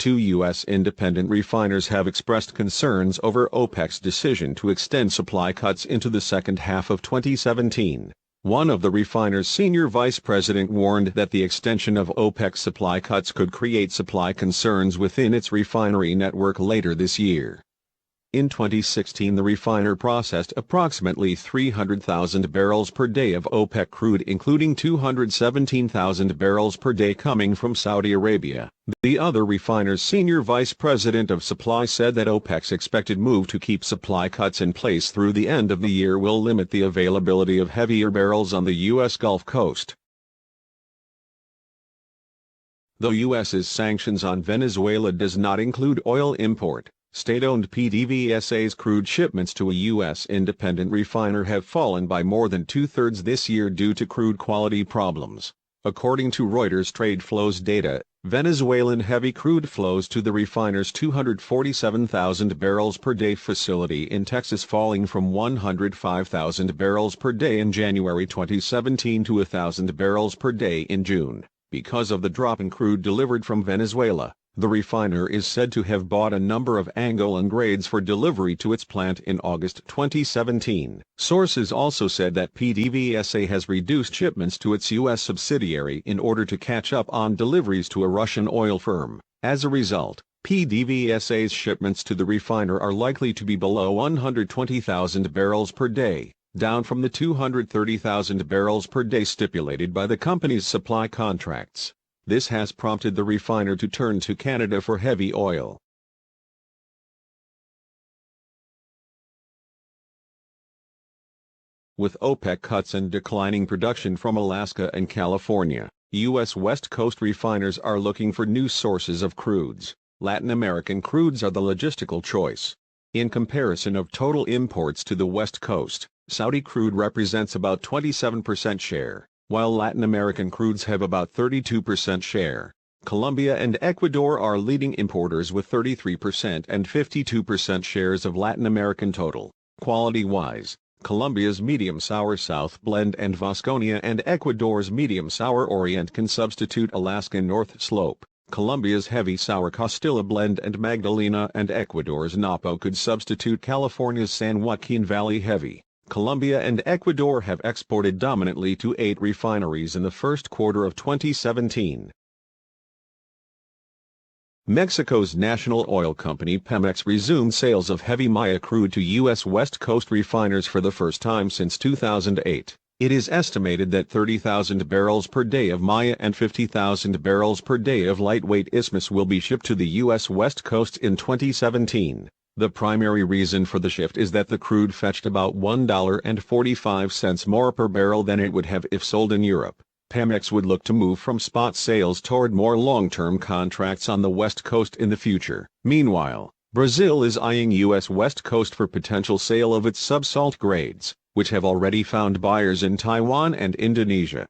2 U.S. independent refiners have expressed concerns over OPEC's decision to extend supply cuts into the second half of 2017. One of the refiners' senior vice president warned that the extension of OPEC's supply cuts could create supply concerns within its refinery network later this year. In 2016, the refiner processed approximately 300,000 barrels per day of OPEC crude, including 217,000 barrels per day coming from Saudi Arabia. The other refiner's senior vice president of supply said that OPEC's expected move to keep supply cuts in place through the end of the year will limit the availability of heavier barrels on the U.S. Gulf Coast. The U.S.'s sanctions on Venezuela does not include oil import. State-owned PDVSA's crude shipments to a U.S. independent refiner have fallen by more than two-thirds this year due to crude quality problems. According to Reuters trade flows data, Venezuelan heavy crude flows to the refiner's 247,000 barrels per day facility in Texas, falling from 105,000 barrels per day in January 2017 to 1,000 barrels per day in June, because of the drop in crude delivered from Venezuela. The refiner is said to have bought a number of Angolan grades for delivery to its plant in August 2017. Sources also said that PDVSA has reduced shipments to its U.S. subsidiary in order to catch up on deliveries to a Russian oil firm. As a result, PDVSA's shipments to the refiner are likely to be below 120,000 barrels per day, down from the 230,000 barrels per day stipulated by the company's supply contracts. This has prompted the refiner to turn to Canada for heavy oil. With OPEC cuts and declining production from Alaska and California, U.S. West Coast refiners are looking for new sources of crudes. Latin American crudes are the logistical choice. In comparison of total imports to the West Coast, Saudi crude represents about 27% share, while Latin American crudes have about 32% share. Colombia and Ecuador are leading importers with 33% and 52% shares of Latin American total. Quality-wise, Colombia's medium sour South Blend and Vasconia and Ecuador's medium sour Orient can substitute Alaskan North Slope. Colombia's heavy sour Costilla Blend and Magdalena and Ecuador's Napo could substitute California's San Joaquin Valley Heavy. Colombia and Ecuador have exported dominantly to 8 refineries in the first quarter of 2017. Mexico's national oil company Pemex resumed sales of heavy Maya crude to U.S. West Coast refiners for the first time since 2008. It is estimated that 30,000 barrels per day of Maya and 50,000 barrels per day of lightweight Isthmus will be shipped to the U.S. West Coast in 2017. The primary reason for the shift is that the crude fetched about $1.45 more per barrel than it would have if sold in Europe. Pemex would look to move from spot sales toward more long-term contracts on the West Coast in the future. Meanwhile, Brazil is eyeing U.S. West Coast for potential sale of its subsalt grades, which have already found buyers in Taiwan and Indonesia.